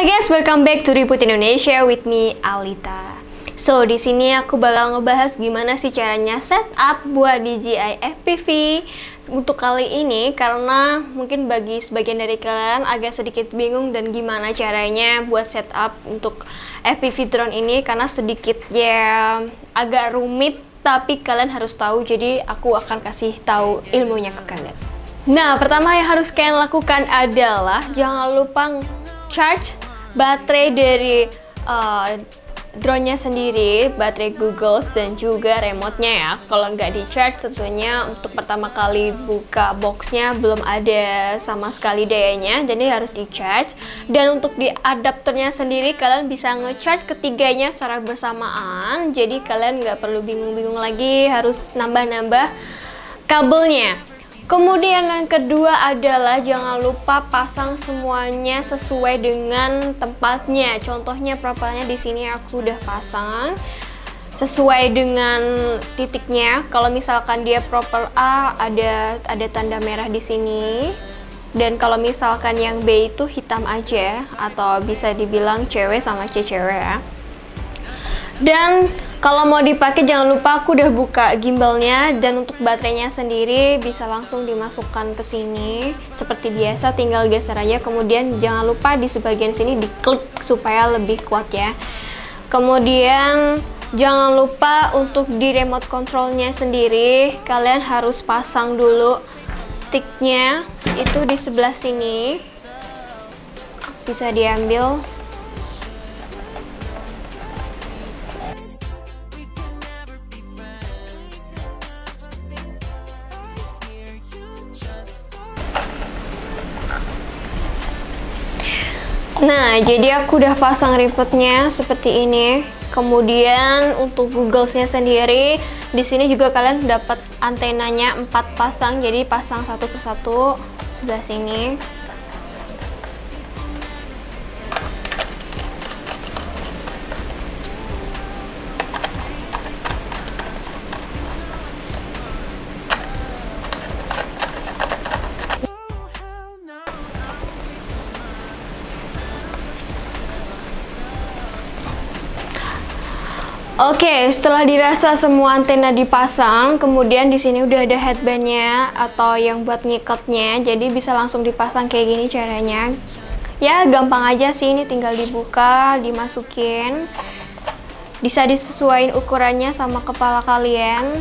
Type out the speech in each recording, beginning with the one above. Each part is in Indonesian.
Hai guys, welcome back to Ribut Indonesia with me Alita. So, di sini aku bakal ngebahas gimana sih caranya setup buat DJI FPV untuk kali ini, karena mungkin bagi sebagian dari kalian agak sedikit bingung dan gimana caranya buat setup untuk FPV drone ini, karena sedikit ya agak rumit, tapi kalian harus tahu. Jadi aku akan kasih tahu ilmunya ke kalian. Nah, pertama yang harus kalian lakukan adalah jangan lupa charge baterai dari drone-nya sendiri, baterai Google dan juga remote-nya ya. Kalau nggak di charge, tentunya untuk pertama kali buka box-nya belum ada sama sekali dayanya, jadi harus di charge. Dan untuk di adapternya sendiri, kalian bisa nge-charge ketiganya secara bersamaan, jadi kalian nggak perlu bingung-bingung lagi harus nambah-nambah kabelnya. Kemudian yang kedua adalah jangan lupa pasang semuanya sesuai dengan tempatnya. Contohnya propelnya di sini aku udah pasang sesuai dengan titiknya. Kalau misalkan dia propel A ada tanda merah di sini. Dan kalau misalkan yang B itu hitam aja, atau bisa dibilang cewek sama cewek ya. Dan kalau mau dipakai jangan lupa aku udah buka gimbalnya, dan untuk baterainya sendiri bisa langsung dimasukkan ke sini seperti biasa, tinggal geser aja. Kemudian jangan lupa di sebagian sini diklik supaya lebih kuat ya. Kemudian jangan lupa untuk di remote controlnya sendiri kalian harus pasang dulu sticknya, itu di sebelah sini bisa diambil. Nah, jadi aku udah pasang remote-nya seperti ini. Kemudian untuk Google-nya sendiri, di sini juga kalian dapat antenanya 4 pasang. Jadi pasang satu persatu sebelah sini. Oke, setelah dirasa semua antena dipasang, kemudian di sini udah ada headbandnya atau yang buat ngikatnya, jadi bisa langsung dipasang kayak gini caranya. Ya, gampang aja sih, ini tinggal dibuka, dimasukin. Bisa disesuaikan ukurannya sama kepala kalian.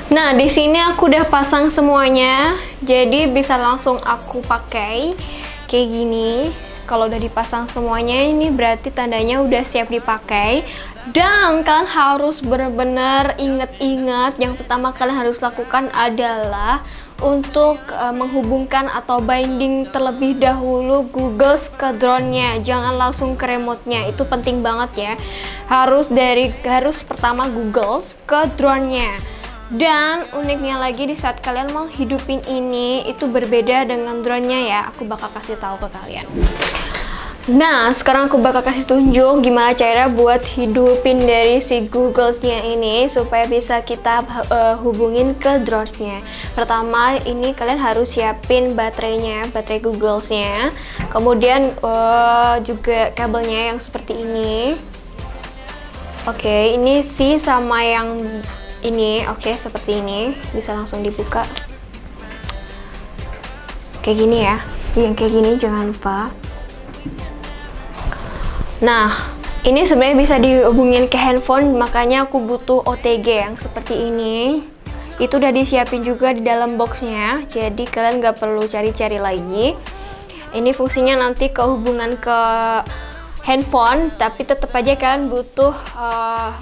Nah, di sini aku udah pasang semuanya, jadi bisa langsung aku pakai kayak gini. Kalau udah dipasang semuanya, ini berarti tandanya udah siap dipakai. Dan kalian harus benar-benar ingat-ingat, yang pertama kalian harus lakukan adalah untuk menghubungkan atau binding terlebih dahulu Google ke drone-nya. Jangan langsung ke remote-nya, itu penting banget ya. Harus pertama Google ke drone-nya. Dan uniknya lagi, di saat kalian mau hidupin ini, itu berbeda dengan drone-nya ya. Aku bakal kasih tahu ke kalian. Nah, sekarang aku bakal kasih tunjuk gimana cara buat hidupin dari si Google-nya ini supaya bisa kita hubungin ke drone-nya. Pertama, ini kalian harus siapin baterainya, baterai Google-nya. Kemudian juga kabelnya yang seperti ini. Oke, ini sih sama yang ini. Oke, seperti ini, bisa langsung dibuka kayak gini ya. Yang kayak gini jangan lupa. Nah, ini sebenarnya bisa dihubungin ke handphone, makanya aku butuh OTG yang seperti ini. Itu udah disiapin juga di dalam boxnya, jadi kalian nggak perlu cari-cari lagi. Ini fungsinya nanti kehubungan ke handphone, tapi tetap aja kalian butuh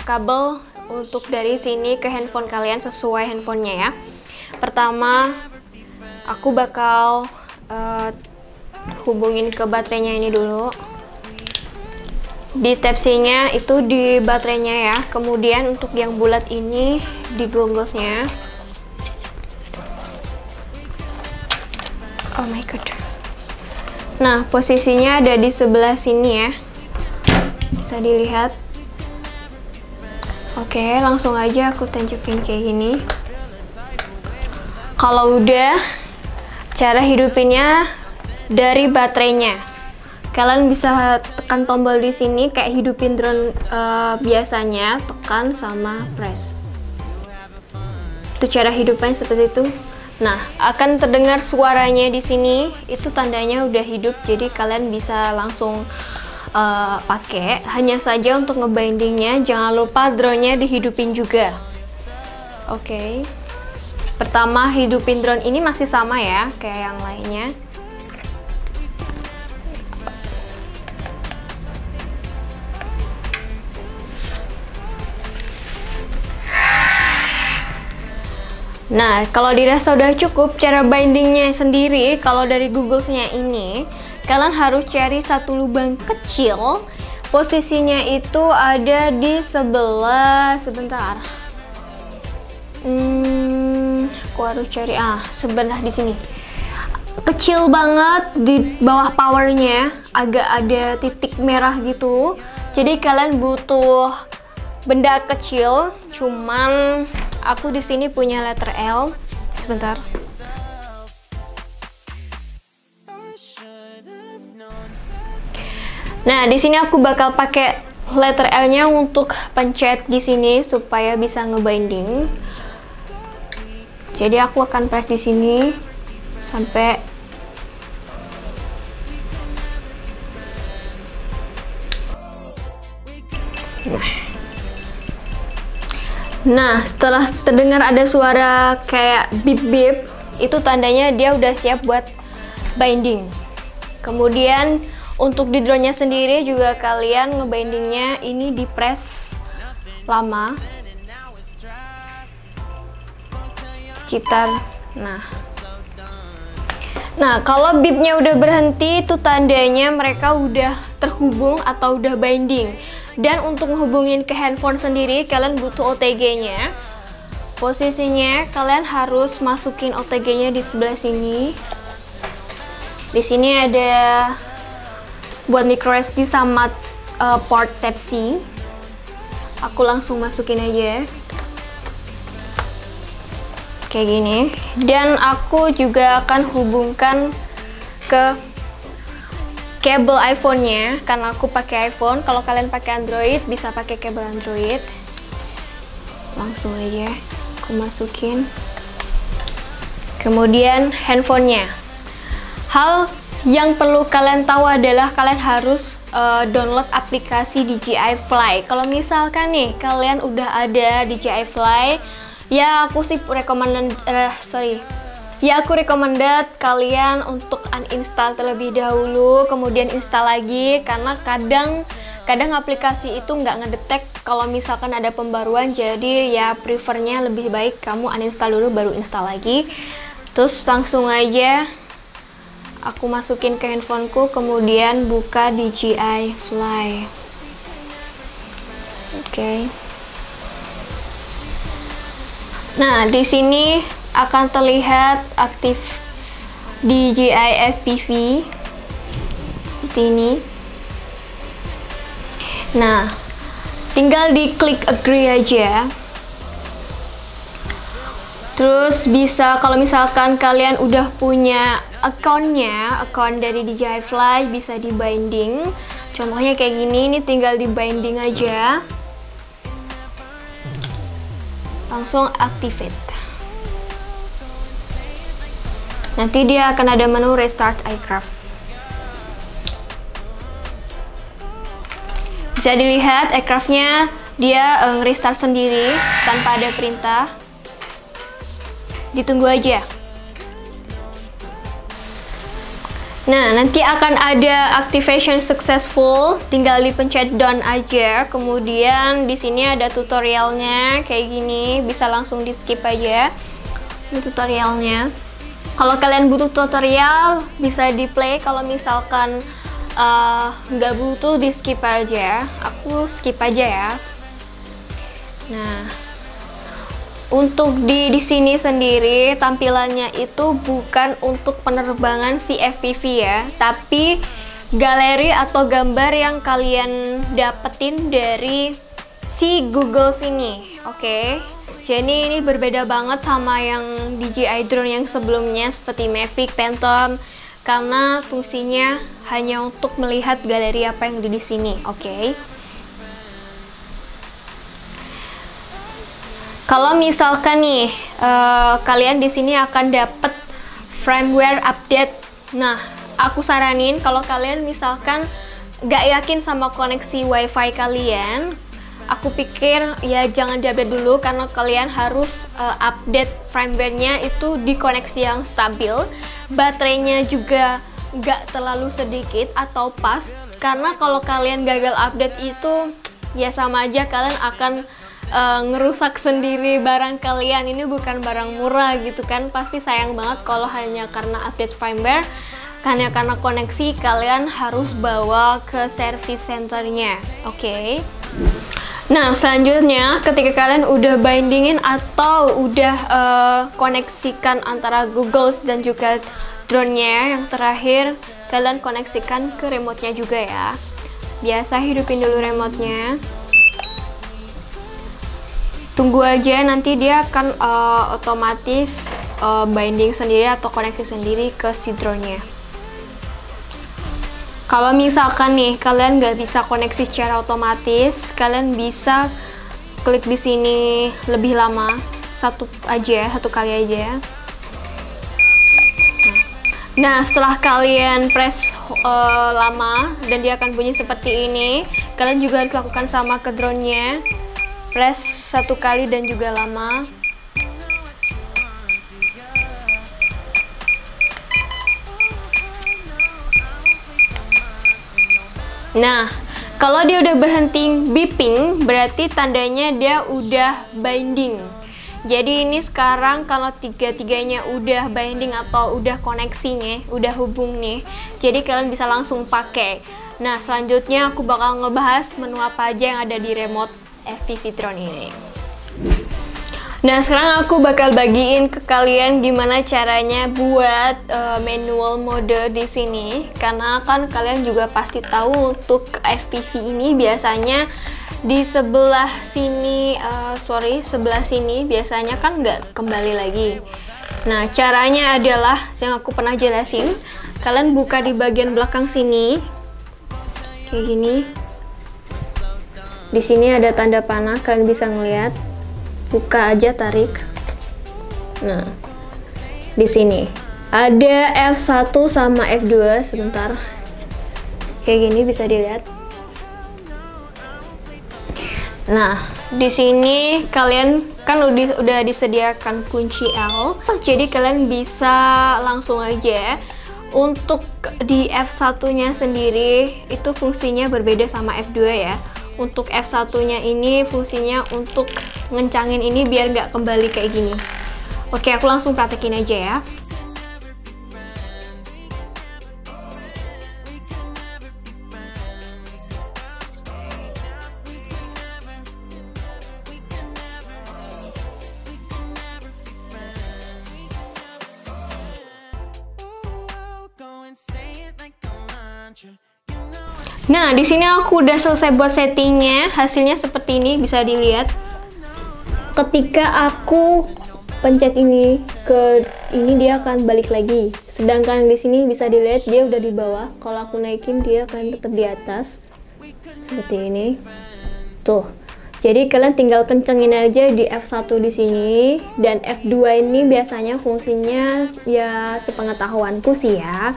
kabel untuk dari sini ke handphone kalian sesuai handphonenya ya. Pertama, aku bakal hubungin ke baterainya ini dulu. Di Type-C-nya itu di baterainya ya. Kemudian untuk yang bulat ini di Google-nya. Oh my god. Nah, posisinya ada di sebelah sini ya. Bisa dilihat. Oke, langsung aja aku tunjukin kayak gini. Kalau udah, Cara hidupinnya dari baterainya. Kalian bisa tekan tombol di sini kayak hidupin drone biasanya, tekan sama press. Itu cara hidupnya seperti itu. Nah, akan terdengar suaranya di sini, itu tandanya udah hidup, jadi kalian bisa langsung pakai. Hanya saja untuk ngebindingnya, jangan lupa drone-nya dihidupin juga. Oke. Pertama, hidupin drone ini masih sama ya, kayak yang lainnya. Nah, kalau dirasa udah cukup, cara bindingnya sendiri, kalau dari Google-nya ini, kalian harus cari satu lubang kecil. Posisinya itu ada di sebelah, sebentar. Aku harus cari, sebelah di sini. Kecil banget di bawah powernya, agak ada titik merah gitu. Jadi kalian butuh benda kecil, cuman aku di sini punya letter L. Sebentar. Nah, di sini aku bakal pakai letter L-nya untuk pencet di sini supaya bisa ngebinding. Jadi aku akan press di sini sampai Nah, setelah terdengar ada suara kayak bip-bip, itu tandanya dia udah siap buat binding. Kemudian untuk di drone-nya sendiri juga kalian ngebindingnya ini di press lama. Sekitar, Nah, kalau bipnya udah berhenti, itu tandanya mereka udah terhubung atau udah binding. Dan untuk menghubungin ke handphone sendiri, kalian butuh OTG-nya. Posisinya kalian harus masukin OTG-nya di sebelah sini. Di sini ada buat micro SD sama port Type-C. Aku langsung masukin aja. Kayak gini. Dan aku juga akan hubungkan ke kabel iPhone-nya, karena aku pakai iPhone. Kalau kalian pakai Android, bisa pakai kabel Android. Langsung aja aku masukin. Kemudian handphonenya. Hal yang perlu kalian tahu adalah kalian harus download aplikasi DJI Fly. Kalau misalkan nih kalian udah ada DJI Fly, ya aku sih aku recommended kalian untuk uninstall terlebih dahulu, kemudian install lagi, karena kadang aplikasi itu nggak ngedetect kalau misalkan ada pembaruan. Jadi ya prefernya lebih baik kamu uninstall dulu baru install lagi. Terus langsung aja aku masukin ke handphoneku, kemudian buka DJI Fly. Oke. Nah, di sini akan terlihat aktif DJI FPV seperti ini. Nah, tinggal diklik agree aja. Terus bisa, kalau misalkan kalian udah punya account dari DJI Fly, bisa di binding. Contohnya kayak gini, ini tinggal di binding aja. Langsung activate. Nanti dia akan ada menu restart aircraft. Bisa dilihat aircraftnya dia restart sendiri tanpa ada perintah. Ditunggu aja. Nah, nanti akan ada activation successful, tinggal dipencet done aja. Kemudian di sini ada tutorialnya kayak gini, bisa langsung di skip aja. Ini tutorialnya. Kalau kalian butuh tutorial, bisa di play. Kalau misalkan nggak butuh, di skip aja. Aku skip aja ya. Nah, untuk di sini sendiri tampilannya itu bukan untuk penerbangan si FPV ya, tapi galeri atau gambar yang kalian dapetin dari si Google sini. Oke. Jadi ini berbeda banget sama yang DJI drone yang sebelumnya seperti Mavic, Phantom, karena fungsinya hanya untuk melihat galeri apa yang ada di sini. Oke. Kalau misalkan nih kalian di sini akan dapat firmware update. Nah, aku saranin kalau kalian misalkan gak yakin sama koneksi WiFi kalian, aku pikir ya jangan diupdate dulu, karena kalian harus update firmware-nya itu di koneksi yang stabil. Baterainya juga gak terlalu sedikit atau pas, karena kalau kalian gagal update itu ya sama aja kalian akan ngerusak sendiri barang kalian. Ini bukan barang murah gitu kan, pasti sayang banget kalau hanya karena update firmware. Karena koneksi kalian harus bawa ke service centernya. Oke. Nah, selanjutnya ketika kalian udah bindingin atau udah koneksikan antara Google dan juga drone-nya, yang terakhir kalian koneksikan ke remote-nya juga ya. Biasa hidupin dulu remote-nya. Tunggu aja, nanti dia akan otomatis binding sendiri atau koneksi sendiri ke si drone-nya. Kalau misalkan nih kalian nggak bisa koneksi secara otomatis, kalian bisa klik di sini lebih lama, satu kali aja. Nah, setelah kalian press lama dan dia akan bunyi seperti ini, kalian juga harus lakukan sama ke drone-nya. Press satu kali dan juga lama. Nah, kalau dia udah berhenti beeping, berarti tandanya dia udah binding. Jadi ini sekarang kalau tiga-tiganya udah binding atau udah koneksinya, udah hubung nih, jadi kalian bisa langsung pakai. Nah, selanjutnya aku bakal ngebahas menu apa aja yang ada di remote FPV drone ini. Nah, sekarang aku bakal bagiin ke kalian gimana caranya buat manual mode di sini, karena kan kalian juga pasti tahu untuk FPV ini biasanya di sebelah sini, sebelah sini biasanya kan nggak kembali lagi. Nah, caranya adalah yang aku pernah jelasin, kalian buka di bagian belakang sini, kayak gini. Di sini ada tanda panah, kalian bisa ngeliat. Buka aja, tarik. Nah, di sini ada F1 sama F2. Sebentar, kayak gini bisa dilihat. Nah, di sini kalian kan udah disediakan kunci L, jadi kalian bisa langsung aja. Untuk di F1-nya sendiri itu fungsinya berbeda sama F2 ya. Untuk F1-nya ini fungsinya untuk ngencangin ini biar nggak kembali kayak gini. Oke, aku langsung praktekin aja ya. Nah, di sini aku udah selesai buat settingnya. Hasilnya seperti ini, bisa dilihat. Ketika aku pencet ini ke ini, dia akan balik lagi. Sedangkan di sini bisa dilihat dia udah di bawah. Kalau aku naikin dia akan tetap di atas. Seperti ini. Tuh. Jadi kalian tinggal kencengin aja di F1 di sini, dan F2 ini biasanya fungsinya ya sepengetahuanku sih ya.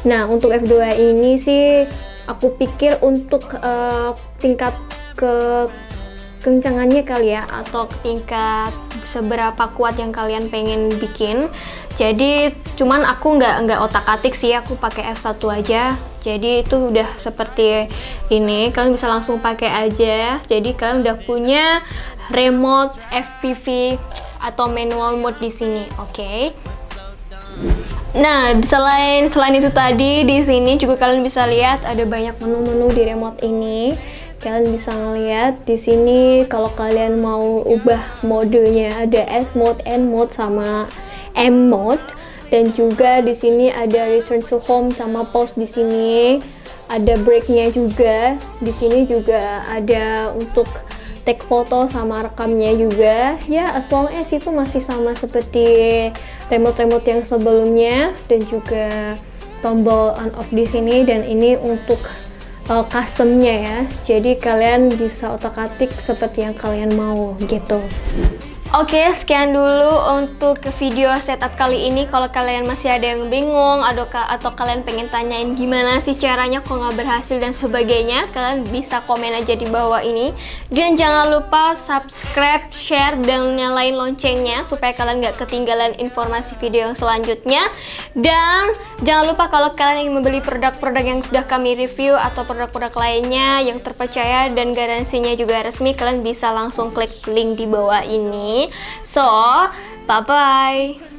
Nah, untuk F2 ini sih aku pikir untuk tingkat kencangannya kali ya, atau tingkat seberapa kuat yang kalian pengen bikin. Jadi cuman aku nggak otak-atik sih, aku pakai F1 aja. Jadi itu udah seperti ini, kalian bisa langsung pakai aja. Jadi kalian udah punya remote FPV atau manual mode di sini, oke? Nah, selain itu tadi, di sini juga kalian bisa lihat ada banyak menu-menu di remote ini. Kalian bisa ngeliat di sini kalau kalian mau ubah modenya, ada S mode, N mode, sama M mode. Dan juga di sini ada return to home sama pause di sini. Ada break-nya juga. Di sini juga ada untuk take foto sama rekamnya juga. Ya, as long as itu masih sama seperti remote-remote yang sebelumnya, dan juga tombol on off di sini, dan ini untuk customnya ya. Jadi kalian bisa otak-atik seperti yang kalian mau gitu. Oke, sekian dulu untuk video setup kali ini. Kalau kalian masih ada yang bingung atau kalian pengen tanyain gimana sih caranya kok nggak berhasil dan sebagainya, kalian bisa komen aja di bawah ini. Dan jangan lupa subscribe, share, dan nyalain loncengnya supaya kalian nggak ketinggalan informasi video yang selanjutnya. Dan jangan lupa kalau kalian ingin membeli produk-produk yang sudah kami review atau produk-produk lainnya yang terpercaya dan garansinya juga resmi, kalian bisa langsung klik link di bawah ini. So, bye-bye.